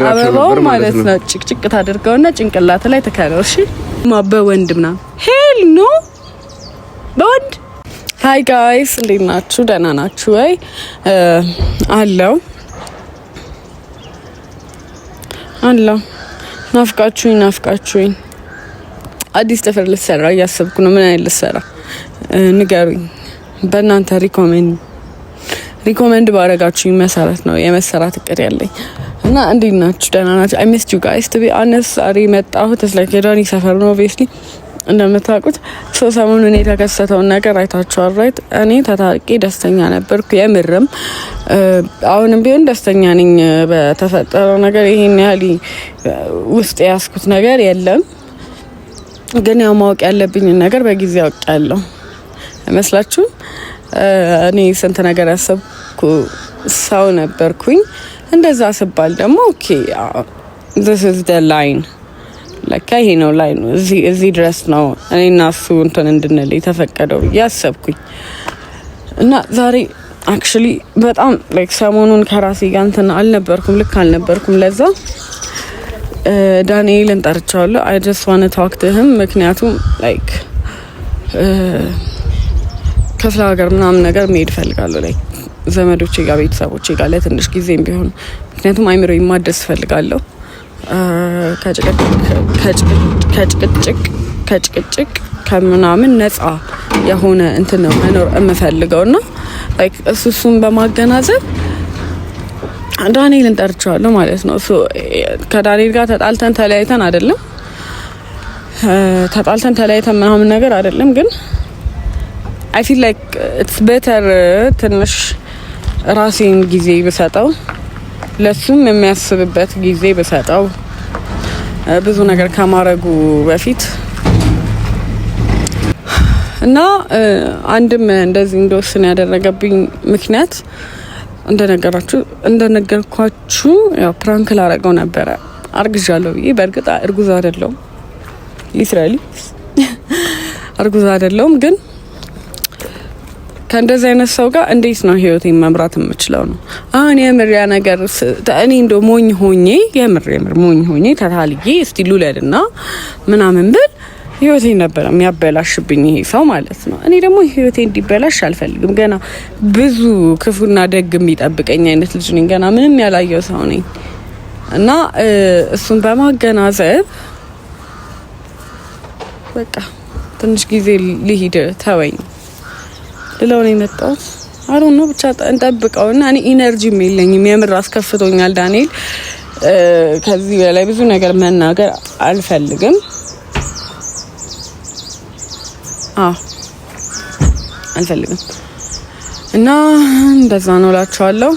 አበባው ማለት ነው ጭቅጭቅ ታደርገውና ጭንቅላት ላይ ተካለው። እሺ በወንድምና ሄል ኖ በወንድ ሃይ ጋይስ እንዴት ናችሁ? ደህና ናችሁ ወይ? አለው ናፍቃችሁኝ አዲስ ተፈር ልሰራ እያሰብኩ ነው። ምን አይነት ልሰራ ንገሩኝ። በእናንተ ሪኮመንድ ባረጋችሁኝ መሰረት ነው የመሰራት እቅድ ያለኝ እና እንዴት ናችሁ? ደህና ናችሁ? አይ ሚስድ ዩ ጋይስ ቱ ቢ ኦነስት። ዛሬ መጣሁት ላይክ የዳኒ ሰፈር ነው ኦብቪየስሊ እንደምታውቁት። ሰሞኑን የተከሰተውን ነገር አይታችኋል ራይት? እኔ ተታርቄ ደስተኛ ነበርኩ የምርም። አሁንም ቢሆን ደስተኛ ነኝ በተፈጠረው ነገር። ይሄን ያህል ውስጥ ያስኩት ነገር የለም፣ ግን ያው ማወቅ ያለብኝ ነገር በጊዜ አውቃለሁ አይመስላችሁም? እኔ ስንት ነገር ያሰብኩ ሰው ነበርኩኝ። እንደዛ ስባል ደግሞ ኦኬ this is the line ለካ ይሄ ነው ላይኑ፣ እዚህ ድረስ ነው እኔና እሱ እንትን እንድንል የተፈቀደው ያሰብኩኝ እና ዛሬ አክቹሊ በጣም ላይክ ሰሞኑን ከራሴ ጋር እንትን አልነበርኩም። ለዛ ዳንኤልን ጠርቻለሁ። I just want to talk to him ምክንያቱም ላይክ ክፍለ ሀገር ምናምን ነገር መሄድ ፈልጋለሁ ላይክ ዘመዶቼ ጋር ቤተሰቦቼ ጋር ለትንሽ ጊዜም ቢሆን ምክንያቱም አይምሮ ማደስ ፈልጋለሁ። ከጭቅጭቅ ከምናምን ነፃ የሆነ እንትን ነው መኖር የምፈልገውና ላይክ እሱን በማገናዘብ ዳንኤልን ጠርቻለሁ ማለት ነው። ከዳንኤል ጋር ተጣልተን ተለያይተን ምናምን ነገር አይደለም፣ ግን I feel like it's better ትንሽ ራሴን ጊዜ ብሰጠው ለሱም የሚያስብበት ጊዜ ብሰጠው ብዙ ነገር ከማረጉ በፊት እና አንድም እንደዚህ እንደወስን ያደረገብኝ ምክንያት እንደነገርኳችሁ ያው ፕራንክ ላረገው ነበረ። አርግዣለሁ ብዬ በእርግጥ እርጉዝ አይደለሁም፣ ሊትራሊ እርጉዝ አይደለሁም፣ ግን ከእንደዚህ አይነት ሰው ጋር እንዴት ነው ህይወቴን መምራት የምችለው ነው። አሁን የምር ያ ነገር እኔ እንደው ሞኝ ሆኜ ተታልዬ እስቲ ልውለድና ምናምን ብል ህይወቴን ነበር የሚያበላሽብኝ ይሄ ሰው ማለት ነው። እኔ ደግሞ ህይወቴ እንዲበላሽ አልፈልግም። ገና ብዙ ክፉና ደግ የሚጠብቀኝ አይነት ልጅ ነኝ። ገና ምንም ያላየው ሰው ነኝ እና እሱን በማገናዘብ በቃ ትንሽ ጊዜ ልሂድ ተወኝ ልለው ነው የመጣሁት። አሁን ነው ብቻ እንጠብቀውና እኔ ኢነርጂም የለኝም። የምር አስከፍቶኛል ዳንኤል። ከዚህ በላይ ብዙ ነገር መናገር አልፈልግም። አልፈልግም እና እንደዛ ነው እላችኋለሁ።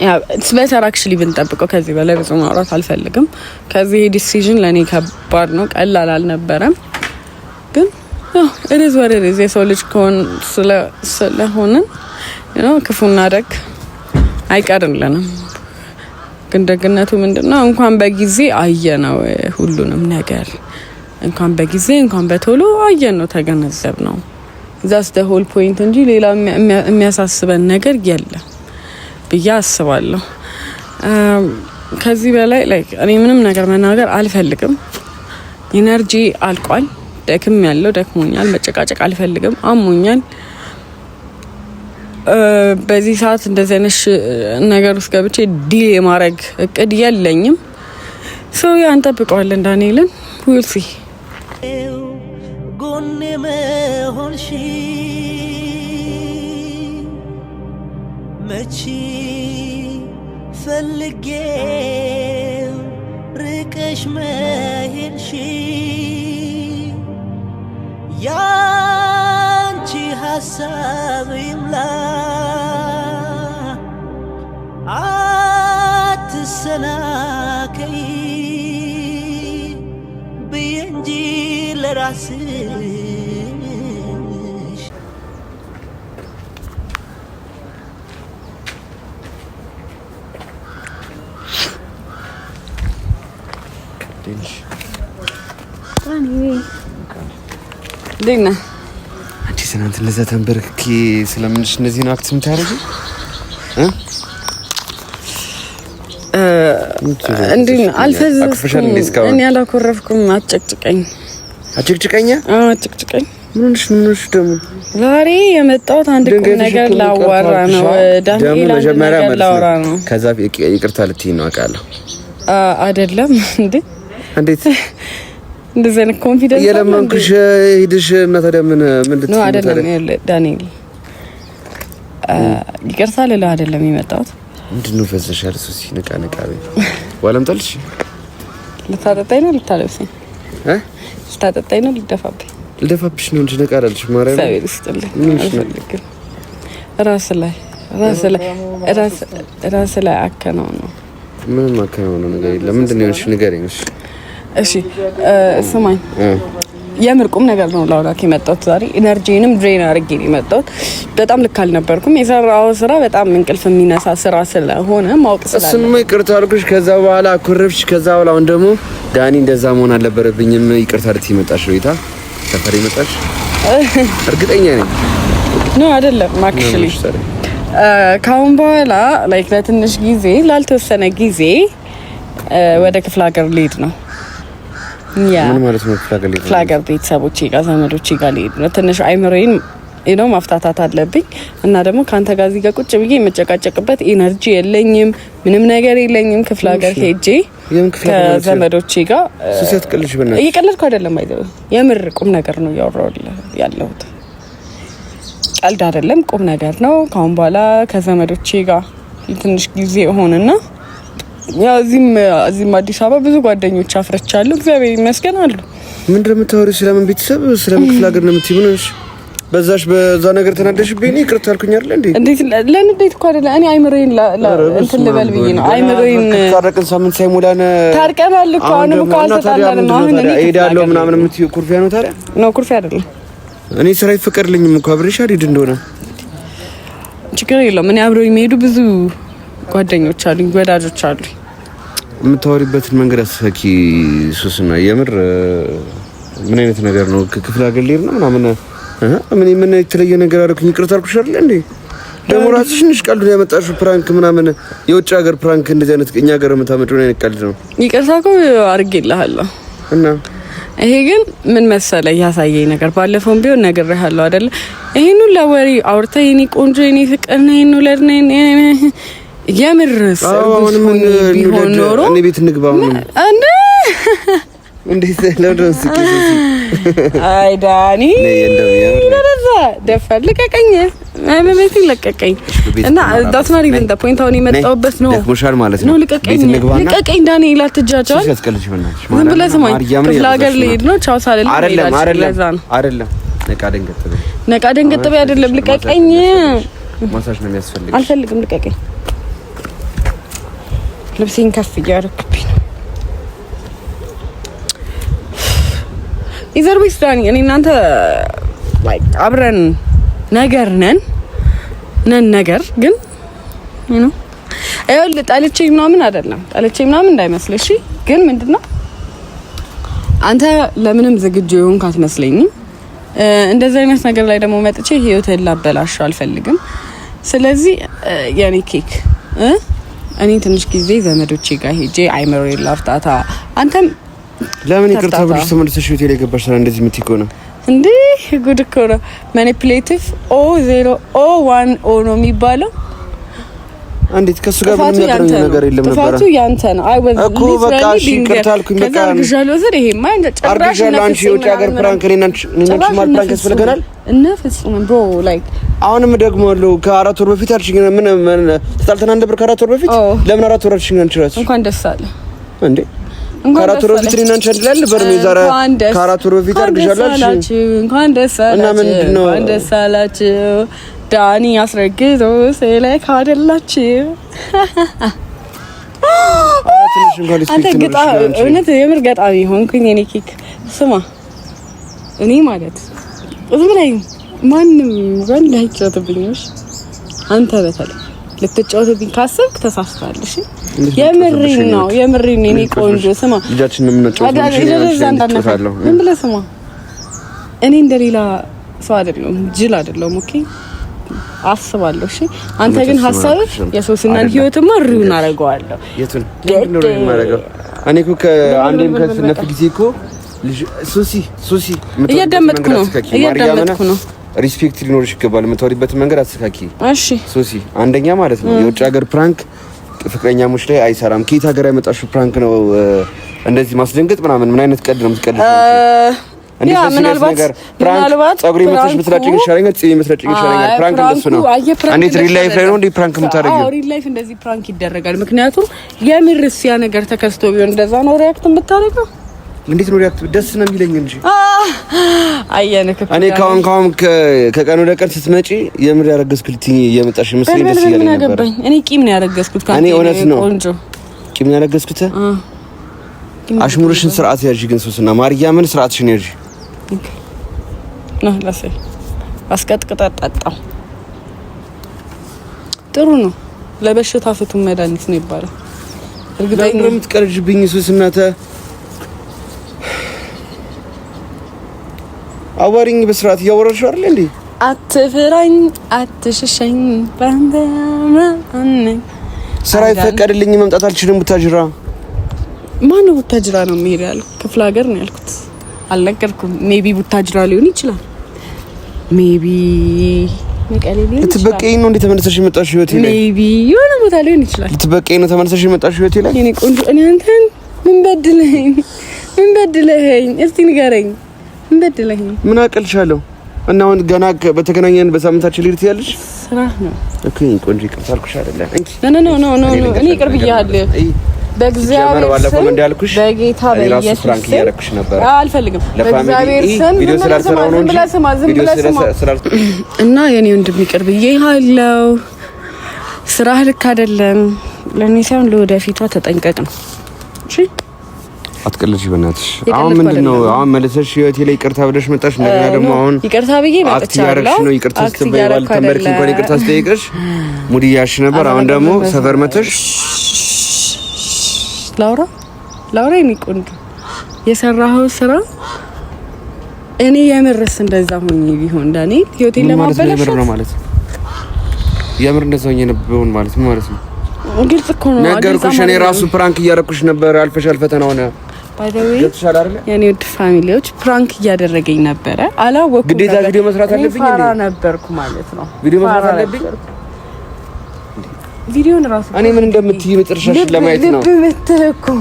ያ it's better actually ብንጠብቀው። ከዚህ በላይ ብዙ ማውራት አልፈልግም። ከዚህ ዲሲዥን ለኔ ከባድ ነው፣ ቀላል አልነበረም። ግን it is what it is። የሰው ልጅ ከሆን ስለሆነ ክፉና ደግ አይቀርልንም። ግን ደግነቱ ምንድነው? እንኳን በጊዜ አየነው ሁሉንም ነገር እንኳን በቶሎ አየነው ተገነዘብነው። that's the whole point እንጂ ሌላ የሚያሳስበን ነገር የለም ብዬ አስባለሁ። ከዚህ በላይ like እኔ ምንም ነገር መናገር አልፈልግም። ኢነርጂ አልቋል። ደክሞኛል። መጨቃጨቅ አልፈልግም። አሞኛል። በዚህ ሰዓት እንደዚህ አይነት ነገር ውስጥ ገብቼ ዲል የማድረግ እቅድ የለኝም። ያን ጠብቀዋለን ዳንኤልን we'll see። ጎኔ መሆንሽ መቼ ፈልጌ ርቀሽ መሄድሽ ያንቺ ሀሳብ ይምላ አትሰናከይ ብዬ እንጂ ለራስሽ ዲና አዲስ እናንተ ለዛ ተንበርክኬ ስለምንሽ እነዚህን አክት የምታደርጊው እንዴ አልፈዘዝኩም እኔ አላኮረፍኩም። አጨቅጭቀኝ አጨቅጭቀኛ አጨቅጭቀኝ ምንሽ ደግሞ ዛሬ የመጣሁት አንድ ቁም ነገር ላዋራ ነው። ዳንኤል መጀመሪያ ላዋራ ነው። ከዛ ይቅርታ ልትይ ነው አውቃለሁ። አይደለም እንዴት እንደዚህ አይነት ኮንፊደንስ የለመንኩሽ ሄድሽ እና ታዲያ ምን ልትይ ነው? አይደለም ዳንኤል ይቅርታ ልልህ አይደለም የመጣሁት። ምንድነው ፈዘሻል? ሱሲ ንቃ ቤት ዋለምጣልሽ ልታጠጣኝ ነው ልታለብሰኝ ልታጠጣኝ ነው ልደፋብሽ ነው እንጂ ንቃ አላልሽ። ማርያም ሰው ይስጥልኝ። አልፈልግም። ራስ ላይ አከነው ነው ምንም አከነው ነው ነገር የለም። ምንድነው እሺ ንገረኝ። እሺ ስማኝ የምር ቁም ነገር ነው ላውራክ የመጣሁት ዛሬ። ኢነርጂንም ድሬን አድርጌ ነው የመጣሁት። በጣም ልክ አልነበርኩም። የሰራው ስራ በጣም እንቅልፍ የሚነሳ ስራ ስለሆነ ማወቅ ስላለ እሱንም ይቅርታ አልኩሽ። ከዛ በኋላ አኮረፍሽ። ከዛ በኋላ አሁን ደግሞ ዳኒ እንደዛ መሆን አልነበረብኝም ይቅርታ አድርጊ መጣሽ ወይታ ሰፈር ይመጣሽ እርግጠኛ ነኝ ነው አይደለም? አክቹሊ ካሁን በኋላ ላይክ ለትንሽ ጊዜ ላልተወሰነ ጊዜ ወደ ክፍለ ሀገር ልሄድ ነው። ምን ማለት ነው? ክፍለ ሀገር ቤተሰቦቼ ጋር ዘመዶቼ ጋር ልሄድ ነው። ትንሽ አይምሮዬን ማፍታታት አለብኝ እና ደግሞ ካንተ ጋር እዚህ ጋር ቁጭ ብዬ የምጨቃጨቅበት ኢነርጂ የለኝም። ምንም ነገር የለኝም። ክፍለ ሀገር ሄጄ ከዘመዶቼ ጋር ስሰት ቅልሽ በእናትሽ እየቀለድኩ አይደለም። አይደው የምር ቁም ነገር ነው እያወራሁልህ ያለሁት። ቀልድ አይደለም፣ ቁም ነገር ነው። ካሁን በኋላ ከዘመዶቼ ጋር ትንሽ ጊዜ ሆነና ያው እዚህም አዲስ አበባ ብዙ ጓደኞች አፍርቻለሁ። እግዚአብሔር ይመስገን አሉ። ምንድን ነው የምታወሪው? ስለምን ቤተሰብ ስለምን ክፍለ ሀገር ነው የምትይው? በዛ ነገር ተናደሽብኝ ይቅርታ አልኩኝ አይደል እንዴ? ለንዴት እኮ አይደለ። እኔ አይምሮዬን እንትን ልበል ብዬ ነው። አይምሮዬን ታረቅን ሳምንት ሳይሞላን ታርቀናል እኮ አሁን እኮ አልተጣላንም። አሁን እኔ እሄዳለሁ ምናምን የምትይው ኩርፊያ ነው ታዲያ? ነው ኩርፊያ አይደለም። እኔ ስራ ይፈቀድልኝም እኮ አብሬሽ አልሄድ እንደሆነ ችግር የለውም። እኔ አብረው የሚሄዱ ብዙ ጓደኞች አሉኝ፣ ወዳጆች አሉኝ። የምታወሪበትን መንገድ አስፈኪ ሱስና የምር ምን አይነት ነገር ነው? ክፍለ ሀገር ልሄድ ነው ምናምን ምን የተለየ ነገር አደረኩኝ? ይቅርታ አልኩሽ አይደል እንዴ? ደግሞ ራስሽ ነሽ ቀልዱን ያመጣሽው ፕራንክ ምናምን የውጭ ሀገር ፕራንክ እንደዚህ አይነት እኛ ሀገር የምታመጪው አይነት ቀልድ ነው። ይቅርታ እኮ አድርጌልሃለሁ እና ይሄ ግን ምን መሰለህ ያሳየኝ ነገር ባለፈውም ቢሆን ነግሬሃለሁ አይደል? ይሄን ሁሉ ለወሬ አውርተህ የኔ ቆንጆ የኔ ፍቅር ነኝ ነው ለኔ የምር ሰርጉስ ቢሆን ኖሮ እኔ ቤት እንግባው ነው እንዴ ለዶንስ አይ ዳኒ ለዛ ደፋር ልቀቀኝ ማመመት ለቀቀኝ እና that's not even the point አሁን የመጣሁበት ነው ደክሞሻል ማለት ነው። ልቀቀኝ ዳኒ ላትጃጃል ሲያስቀልሽ በእናትሽ ምን ብለህ ስማኝ ክፍለ ሀገር ልሄድ ነው ቻው ሳልል አይደለም ነቃ ደንገጥ በይ አይደለም ልቀቀኝ ማሳጅ ነው የሚያስፈልግ አልፈልግም ልቀቀኝ ልብሴን ከፍ እያደረኩብኝ ነው ኢዘርዊስ ዳኒ እኔ እናንተ ላይክ አብረን ነገር ነን ነገር ግን ጠልቼ ምናምን አይደለም ጠልቼ ምናምን እንዳይመስልሽ እሺ ግን ምንድነው አንተ ለምንም ዝግጁ ይሆን ካትመስለኝም እንደዚህ አይነት ነገር ላይ ደግሞ መጥቼ ህይወቴን ላበላሽ አልፈልግም ስለዚህ የኔ ኬክ እኔ ትንሽ ጊዜ ዘመዶቼ ጋር ሄጄ አይምሮዬን ላፍታታ አንተም ለምን ይቅርታ ብለሽ ተመልሰሽ ሆቴል የገባሽ ሰራ እንደዚህ የምትይው ነው እንዴ ጉድ እኮ ነው ማኒፑሌቲቭ O0O1 ነው የሚባለው እንዴት ከሱ ጋር ምንም ያገናኘው ነገር የለም ነበር ጥፋቱ ያንተ ነው አይ ወዝ እኮ በቃ እሺ ይቅርታ አልኩኝ በቃ ከዛው ዘር ይሄ ማን ጨራሽ ነው አንቺ የውጭ ሀገር ፕራንክ ነንች ማል ፕራንክ ያስፈልገናል እና ፍጹም ብሮ ላይክ አሁንም ደግሞ አለው ከአራት ወር በፊት አልሽኝ ምን ተጣልተና ነበር ከአራት ወር በፊት ለምን አራት ወር አልሽኝ አንቺ ራስሽ እንኳን ደስ አለ እንዴ ከአራት ወር በፊት እኔና አንቺ አይደል ነበር ነው ዛሬ ከአራት ወር በፊት አርግሻላችሁ እንኳን ደስ አላችሁ ዳኒ አስረግዞ ስለክ አይደላችሁ አንተ ገጣ እውነት የምር ገጣሚ ሆንኩኝ የኔ ኬክ ስማ እኔ ማለት ዝም ላይ ማንም ወንድ አይጫወትብኝሽ አንተ በተለይ ልትጫወትብኝ ካሰብክ ተሳስተሃል እሺ የምሪን የኔ ቆንጆ ስማ ልጃችን ምን ነው ምን ብለህ ስማ እኔ እንደሌላ ሰው አይደለም ጅል አይደለም ኦኬ አስባለሁ። እሺ አንተ ግን ሀሳብህ የሶስናን ህይወትማ ሩን አደርገዋለሁ። የቱን ነው የማደርገው? እኔ እኮ ከአንዴም ከስነፍ ጊዜ እኮ ሱሲ እያዳመጥኩ ነው። ሪስፔክት ሊኖርሽ ይገባል። የምታወሪበትን መንገድ አስተካኪ። እሺ ሱሲ፣ አንደኛ ማለት ነው የውጭ ሀገር ፕራንክ ፍቅረኛሞች ላይ አይሰራም። ከየት ሀገር ያመጣሽው ፕራንክ ነው እንደዚህ ማስደንገጥ ምናምን? ምን አይነት ቀልድ ነው የምትቀልጂው? ያ ምናልባት ጸጉሬ መተሽ ብትላጭኝ ይሻለኛል፣ ጽዬ መስላጭኝ ይሻለኛል። ፕራንክ እንደሱ ነው። እንዴት ሪል ላይፍ ላይ ነው እንዴ ፕራንክ የምታደርጊው? አዎ ሪል ላይፍ እንደዚህ ፕራንክ ይደረጋል። ምክንያቱም የምርስ ያ ነገር ተከስቶ ቢሆን እንደዛ ነው ሪያክት የምታደርገው። እንዴት ነው ሪያክት? ደስ ነው የሚለኝ እንጂ አየነክ እኔ ካሁን ከቀን ወደ ቀን ስትመጪ የምር ያረገዝኩት እየመጣሽ መስለኝ ደስ ይለኝ ነበር። እኔ ቂም ነው ያረገዝኩት ካንተ። እኔ እውነት ነው ቂም ነው ያረገዝኩት። አሽሙርሽን ስርዓት ያዥ ግን ሱስና ማርያምን ስርዓትሽን ያዥ። ነው ለሰ አስቀጥቅጣ ጠጣው ጥሩ ነው። ለበሽታ ፍቱን መድኃኒት ነው ይባላል። እርግጠኛ ነኝ የምትቀርጅብኝ ሱስና አዋሪኝ በስርዓት እያወራሽ አይደል እንዴ? አትፍራኝ አትሽሸኝ ባንደማን ስራ ይፈቀድልኝ መምጣት አልችልም። ቡታጅራ ማን ቡታጅራ ነው የሚሄድ ያለው? ክፍለ ሀገር ነው ያልኩት። አልነገርኩም። ሜቢ ቡታጅራ ሊሆን ይችላል። ሜቢ መቀሌ ሊሆን ይችላል። ልትበቀኝ ነው እንዴ ተመለሰሽ የመጣሽ ህይወቴ ላይ? ሜቢ የሆነ ቦታ ሊሆን ይችላል። ልትበቀኝ ነው ተመለሰሽ የመጣሽ ህይወቴ ላይ? የኔ ቆንጆ እኔ አንተን ምን በድለኸኝ እስቲ ንገረኝ። ምን አቀልሻለሁ? እና አሁን ገና በተገናኘን በሳምንታችን ሊርት ያለሽ ስራ ነው እኮ። ቆንጆ ይቅርታ አልኩሽ አይደለ? ኖ እኔ ይቅር ብያለሁ። በእግዚአብሔር ስም በጌታ በኢየሱስ ፍራንክ ያረክሽ ነበር። አልፈልግም። በእግዚአብሔር ስም ቪዲዮ ስላልሰራው ነው እንጂ ዝም ብለህ እና የኔ ወንድም ይቅር ብዬሃለሁ። ስራህ ልክ አይደለም። ለኔ ሳይሆን ለወደፊቷ ተጠንቀቅ ነው። እሺ አትቀልጂ በእናትሽ። አሁን ምንድነው? አሁን መልሰሽ ህይወቴ ላይ ይቅርታ ብለሽ መጣሽ። እንደገና ደግሞ አሁን ይቅርታ ብዬ መጥቻለሁ ነው ይቅርታ ስትበይዋል ተመርኪ እንኳን ይቅርታ ስትጠይቅሽ ሙድ ያሽ ነበር። አሁን ደግሞ ሰፈር መተሽ ላውራ የሚቆንጆ የሰራኸው ስራ እኔ የምርስ እንደዛ ሆኜ ቢሆን ዳኒ ህይወቴን ለማበላሽ ነው ማለት ነው። የምር እንደዛ ሆኜ ነበር ማለት ምን ማለት ነው? ግልጽ እኮ ነው ነገርኩሽ። እኔ ራሱ ፕራንክ እያረኩሽ ነበር። አልፈሻል ፈተና ሆነ ባይደዌ የኔ ውድ ፋሚሊዎች ፕራንክ እያደረገኝ ነበረ። አላወኩም። ግዴታ ቪዲዮ መስራት አለብኝ እንዴ? ነበርኩ ማለት ነው። ቪዲዮ መስራት አለብኝ። ቪዲዮን ራሱ እኔ ምን እንደምትይ መጨረሻሽ ለማየት ነው።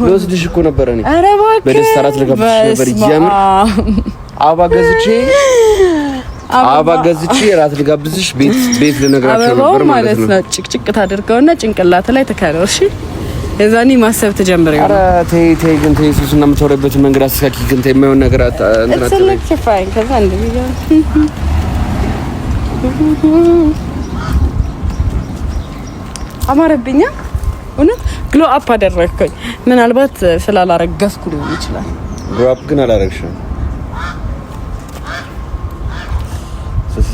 ልወስድሽ እኮ ነበር እኔ በደስታ ራት ልጋብዝሽ ነበር። ይያምር አባ ገዝቼ ራት ልጋብዝሽ ቤት ልነግራቸው ነበር ማለት ነው። ጭቅጭቅ ታደርገውና ጭንቅላት ላይ ተከረው። እሺ የዛኔ ማሰብ ተጀምረው። ኧረ ተይ ግን ተይ ሱስና የምታወሪበትን መንገድ አስተካኪ። ግን ተይ የማይሆን ነገር እንትና ተይ ከዛ እንደዚህ አማረብኛ እውነት ግሎ አፕ አደረግኩኝ። ምናልባት ስላላረገዝኩ ሊሆን ይችላል። ግሎ አፕ ግን አላረግሽም።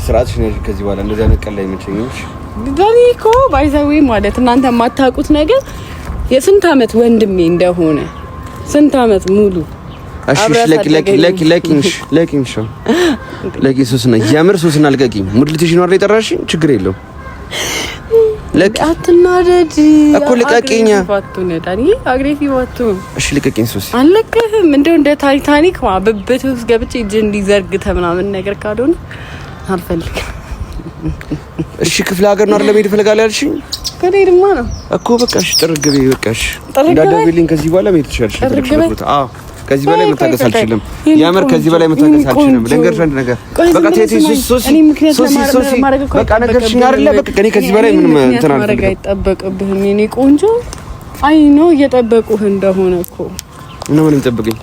ስርዓትሽ ነው። ከዚህ በኋላ እንደዚህ አይነት ቀን ላይ መቸኝሽ ዳኒ እኮ ባይዘዌ ማለት እናንተ የማታውቁት ነገር የስንት አመት ወንድሜ እንደሆነ ስንት አመት ሙሉ ለኪ ሱስና ያምር ሱስና አልቀቂኝ ሙድልትሽ ነው አይደል? የጠራሽኝ ችግር የለውም። አትናደድ እኮ ልቀቂኝ። ዳኒ አግሬሲቭ አትሁን እሺ። ልቀቂኝ ሱስ አልለቅህም። እንደው እንደ ታይታኒክ ብብት ውስጥ ገብቼ እጅ እንዲዘርግተ ምናምን ነገር ካልሆነ አልፈልግም። እሺ ክፍለ ሀገር ነው አይደል? መሄድ እፈልጋለሁ ያልሽኝ ከደይድማ ነው እኮ በቃ እሺ። ጥርግቤ በቃ እሺ። እንዳደብልኝ ከዚህ በኋላ መሄድ ትችያለሽ። አዎ ከዚህ በላይ መታገስ አልችልም። ያምር ከዚህ በላይ መታገስ አልችልም። ልንገርሽ አንድ ነገር በቃ ሶሲ በቃ ነገርሽኝ አይደለ? በቃ እኔ ከዚህ በላይ ምንም እንትን አልፈልግም። አይጠበቅብህም የኔ ቆንጆ። አይ ነው እየጠበቁህ እንደሆነ እኮ ነው። ምንም ጠብቀኝ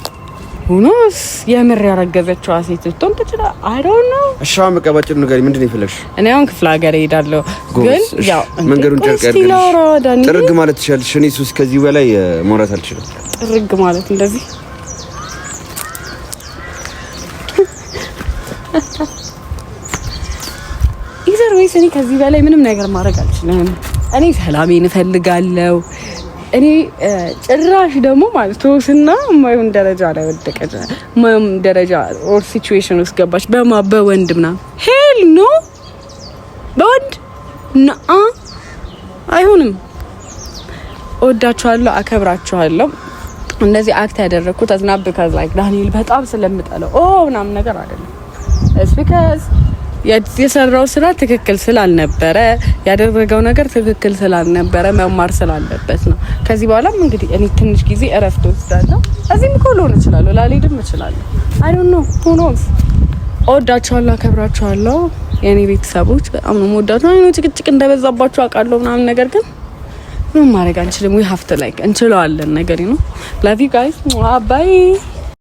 ሆኖስ የምር ያረገዘችው ሴት ልትሆን ትችላለህ። አይ ዶንት ኖ። እሺ አሁን በቃ ባጭሩ ንገሪኝ፣ ምንድን ነው የፈለግሽ? እኔ አሁን ክፍለ ሀገር እሄዳለሁ፣ ግን ያው መንገዱን ጨርቅ ያድርግልሽ። ጥርግ ማለት ትችያለሽ። እኔ ሱስ ከዚህ በላይ ማውራት አልችልም። ጥርግ ማለት እንደዚህ ኢዘር ወይስ እኔ ከዚህ በላይ ምንም ነገር ማድረግ አልችልም። እኔ ሰላሜን እፈልጋለሁ። እኔ ጭራሽ ደግሞ ማለት ተወስና ማይሆን ደረጃ ላይ ወደቀች። ማይሆን ደረጃ ኦር ሲቹዌሽን ውስጥ ገባች። በወንድ ምናምን ሄል ኖ በወንድ አይሆንም። እወዳችኋለሁ፣ አከብራችኋለሁ። እንደዚህ አክት ያደረኩት አዝናብ because like ዳንኤል በጣም ስለምጠለው ምናምን ነገር አይደለም። it's because የሰራው ስራ ትክክል ስላልነበረ ያደረገው ነገር ትክክል ስላልነበረ መማር ስላለበት ነው። ከዚህ በኋላም እንግዲህ እኔ ትንሽ ጊዜ እረፍት ወስዳለሁ። እዚህም እኮ ልሆን እችላለሁ፣ ላልሄድም እችላለሁ። I don't know who knows። እወዳችኋለሁ፣ አከብራችኋለሁ የኔ ቤተሰቦች በጣም ነው የምወዳችሁ። አይኑ ጭቅጭቅ እንደበዛባችሁ አውቃለሁ ምናምን ነገር ግን ምን ማድረግ አንችልም። we have to like እንችለዋለን ነገር ነው። love you guys bye